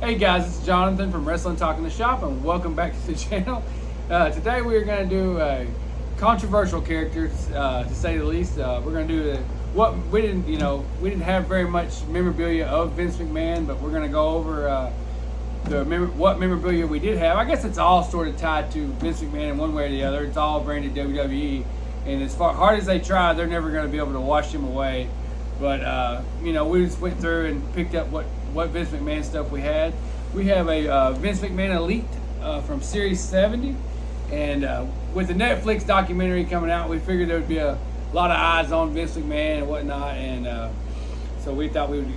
Hey guys, this is Jonathan from Wrestling Talking the Shop, and welcome back to the channel. Today we are going to do a controversial character, to say the least. We're going to do what we didn't have very much memorabilia of Vince McMahon, but we're going to go over what memorabilia we did have. I guess it's all sort of tied to Vince McMahon in one way or the other. It's all branded WWE, and as hard as they try, they're never going to be able to wash him away. But we just went through and picked up what Vince McMahon stuff we had. We have a Vince McMahon Elite from Series 70, and with the Netflix documentary coming out, we figured there would be a lot of eyes on Vince McMahon and whatnot, and so we thought we would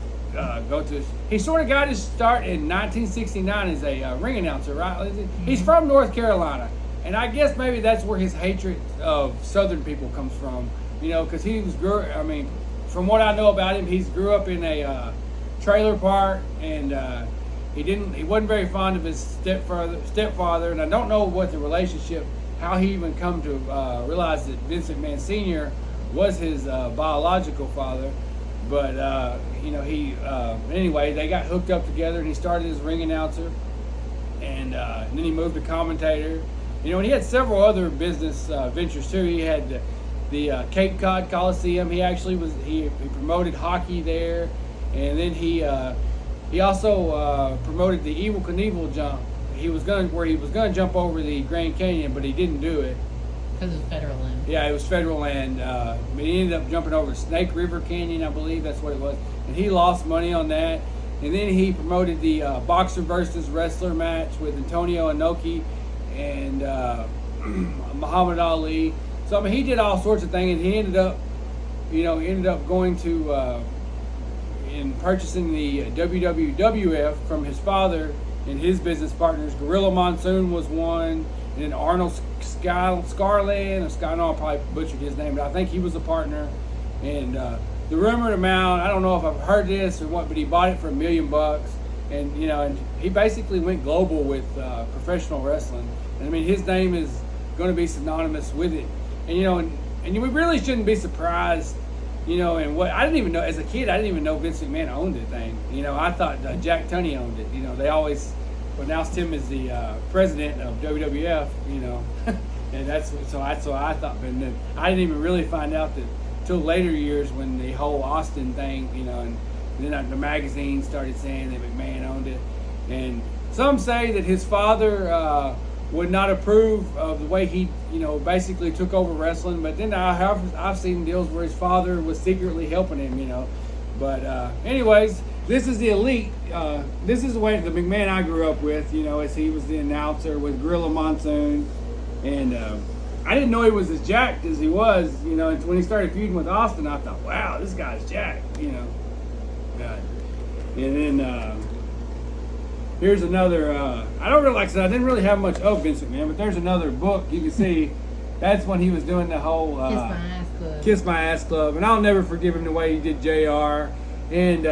go to. He sort of got his start in 1969 as a ring announcer, right? He's from North Carolina, and I guess maybe that's where his hatred of Southern people comes from. Because from what I know about him, he grew up in a trailer park, and he wasn't very fond of his stepfather, and I don't know what the relationship, how he even come to realize that Vince McMahon Sr. was his biological father. But anyway, they got hooked up together, and he started as ring announcer, and then he moved to commentator. And he had several other business ventures too. He had the Cape Cod Coliseum. He promoted hockey there, and then he also promoted the Evel Knievel jump. He was gonna jump over the Grand Canyon, but he didn't do it because it was federal land. Yeah, it was federal land. But he ended up jumping over Snake River Canyon, I believe that's what it was, and he lost money on that. And then he promoted the boxer versus wrestler match with Antonio Inoki and Muhammad Ali. So he did all sorts of things, and he ended up going to and purchasing the WWF from his father and his business partners. Gorilla Monsoon was one, and then Arnold Scarland. I know I probably butchered his name, but I think he was a partner. And the rumored amount, I don't know if I've heard this or what, but he bought it for $1 million, and and he basically went global with professional wrestling. And his name is going to be synonymous with it. And we really shouldn't be surprised, and what I didn't even know as a kid. I didn't even know Vince McMahon owned the thing. I thought Jack Tunney owned it. They always announced him as the president of WWF. And so I thought, but then I didn't even really find out that till later years when the whole Austin thing, and then the magazine started saying that McMahon owned it, and some say that his father would not approve of the way he, basically took over wrestling. But then I've seen deals where his father was secretly helping him, But anyways, this is the Elite. This is the way the McMahon I grew up with, as he was the announcer with Gorilla Monsoon. And I didn't know he was as jacked as he was, and when he started feuding with Austin, I thought, wow, this guy's jacked, God. And then here's another, I don't really, like I said, I didn't really have much of Vince McMahon, but there's another book you can see. That's when he was doing the whole Kiss My Ass Club. And I'll never forgive him the way he did JR. And,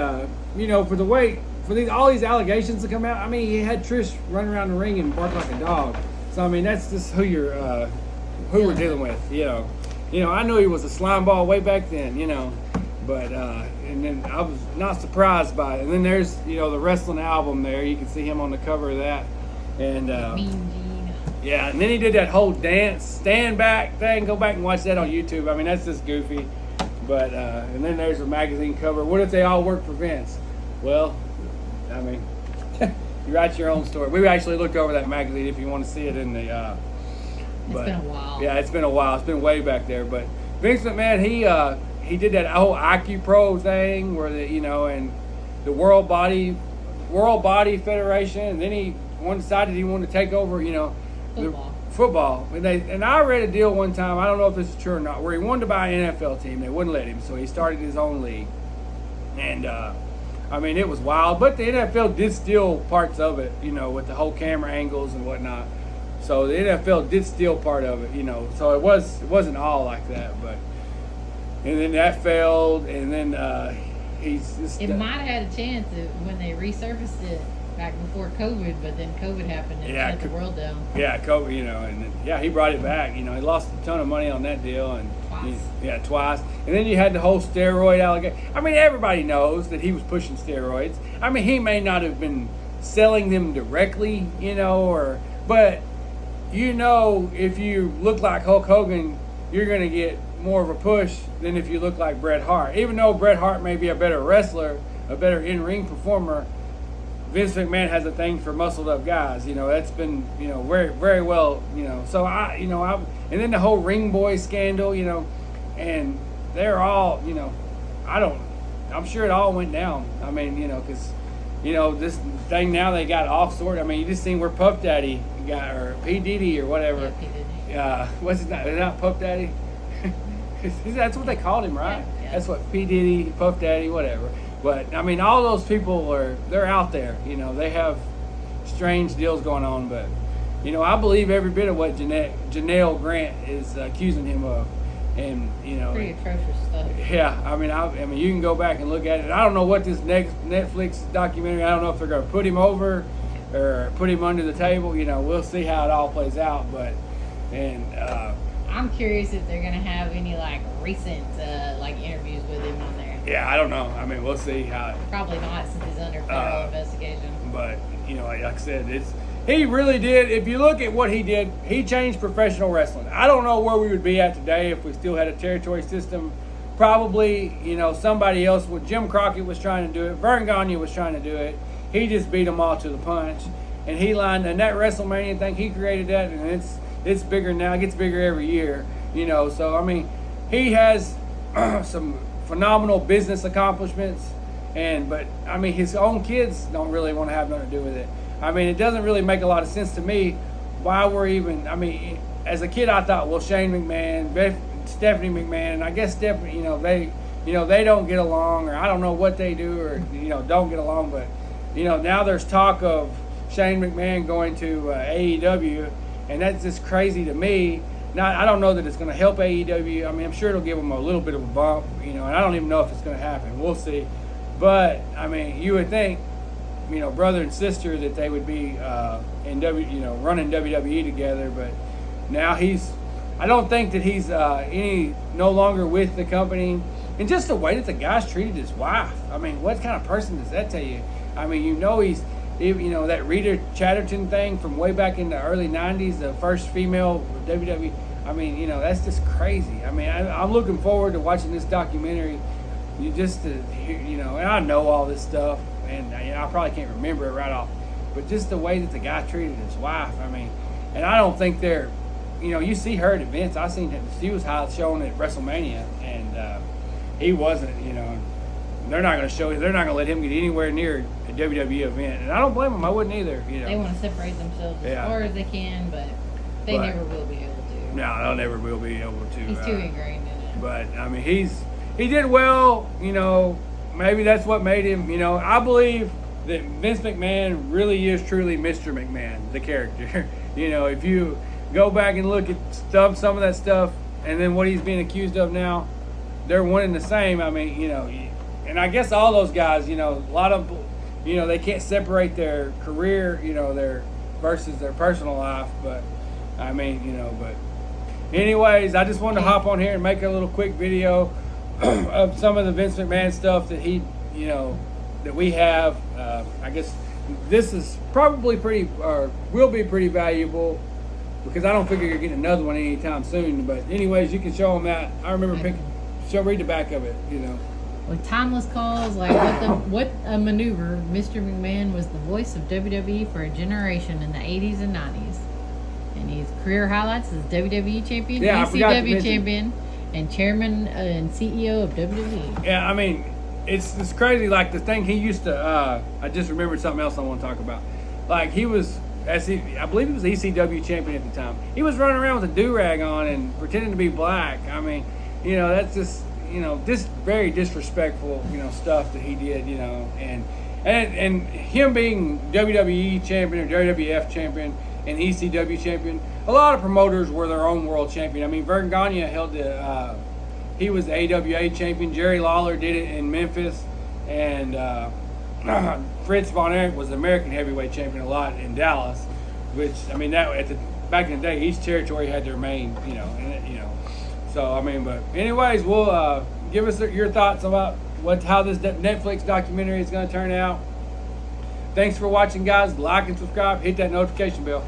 for all these allegations to come out, he had Trish run around the ring and bark like a dog. So, that's just who we're dealing with, I knew he was a slime ball way back then, But and then I was not surprised by it. And then there's the wrestling album there. You can see him on the cover of that. And yeah, and then he did that whole dance stand back thing. Go back and watch that on YouTube. That's just goofy. But and then there's a magazine cover. What if they all work for Vince? Well, you write your own story. We actually looked over that magazine if you want to see it in the. It's been a while. Yeah, it's been a while. It's been way back there. But Vince McMahon, he did that whole IQ-Pro thing where and the World Body Federation, and then he decided he wanted to take over, football. And I read a deal one time, I don't know if this is true or not, where he wanted to buy an NFL team. They wouldn't let him, so he started his own league. And it was wild, but the NFL did steal parts of it, with the whole camera angles and whatnot. So the NFL did steal part of it, So it wasn't all like that, but. And then that failed, and then he's just... It might have had a chance when they resurfaced it back before COVID, but then COVID happened and shut the world down. Yeah, COVID, and then, he brought it back. He lost a ton of money on that deal. And twice. And then you had the whole steroid allegation. Everybody knows that he was pushing steroids. He may not have been selling them directly, but if you look like Hulk Hogan, you're going to get more of a push than if you look like Bret Hart. Even though Bret Hart may be a better wrestler, a better in-ring performer, Vince McMahon has a thing for muscled up guys. That's been, very, very well, So and then the whole Ring Boy scandal, and they're all, I'm sure it all went down. I mean, because, this thing now they got off sort. I mean, you just seen where Puff Daddy got, or P. Diddy or whatever. Yeah, P. Diddy. What's his name? Is it not Puff Daddy? That's what they called him, right? Yeah. That's what P. Diddy, Puff Daddy, whatever. But I mean, all those people they're out there. They have strange deals going on. But I believe every bit of what Janelle Grant is accusing him of, and pretty atrocious stuff. Yeah, I mean, you can go back and look at it. I don't know what this next Netflix documentary. I don't know if they're going to put him over or put him under the table. We'll see how it all plays out. But I'm curious if they're gonna have any recent interviews with him on there. Yeah, I don't know. I mean, we'll see how. Probably not, since he's under federal investigation. But like I said, he really did. If you look at what he did, he changed professional wrestling. I don't know where we would be at today if we still had a territory system. Probably, somebody else. Jim Crockett was trying to do it. Vern Gagne was trying to do it. He just beat them all to the punch. And and that WrestleMania thing, he created that, and it's bigger now. It gets bigger every year, So, I mean, he has some phenomenal business accomplishments, but, I mean, his own kids don't really want to have nothing to do with it. I mean, it doesn't really make a lot of sense to me why we're even, I mean, as a kid, I thought, well, Shane McMahon, Stephanie McMahon, I guess Stephanie, they don't get along, or I don't know what they do, or, don't get along, but, now there's talk of Shane McMahon going to AEW, and that's just crazy to me. Now, I don't know that it's going to help AEW. I mean, I'm sure it'll give them a little bit of a bump, and I don't even know if it's going to happen. We'll see. But, I mean, you would think, brother and sister, that they would be running WWE together. But now I don't think that he's no longer with the company. And just the way that the guy's treated his wife. I mean, what kind of person does that tell you? I mean, that Rita Chatterton thing from way back in the early 90s, the first female WWE. I mean, that's just crazy. I mean, I'm looking forward to watching this documentary. And I know all this stuff, and I probably can't remember it right off, but just the way that the guy treated his wife. I mean, and I don't think they're, you see her at events. I seen him. She was shown at WrestleMania, and he wasn't. They're not going to show. They're not going to let him get anywhere near a WWE event, and I don't blame them. I wouldn't either. They want to separate themselves as far as they can, but they never will be able to. No, they'll never will be able to. He's too ingrained in it. But I mean, he did well. Maybe that's what made him. I believe that Vince McMahon really is truly Mr. McMahon, the character. If you go back and look at some of that stuff, and then what he's being accused of now, they're one and the same. I mean, and I guess all those guys, a lot of, they can't separate their career, their versus their personal life. But I mean, but anyways, I just wanted to hop on here and make a little quick video of some of the Vince McMahon stuff that he, that we have. I guess this is probably will be pretty valuable, because I don't figure you're getting another one anytime soon. But anyways, you can show them that. I remember read the back of it, With timeless calls like what a maneuver, Mr. McMahon was the voice of WWE for a generation in the 80s and 90s. And his career highlights is WWE champion, ECW champion, and chairman and CEO of WWE. Yeah, I mean, it's crazy. Like the thing he used to, I just remembered something else I want to talk about. Like I believe he was ECW champion at the time. He was running around with a do-rag on and pretending to be black. I mean, that's just, just very disrespectful, stuff that he did, and him being WWE champion or WWF champion and ECW champion, a lot of promoters were their own world champion. I mean, Vern Gagne held he was the AWA champion. Jerry Lawler did it in Memphis, and Fritz Von Erich was the American heavyweight champion a lot in Dallas, which, I mean, that back in the day, each territory had their main, So, I mean, but anyways, we'll give us your thoughts about how this Netflix documentary is going to turn out. Thanks for watching, guys. Like and subscribe. Hit that notification bell.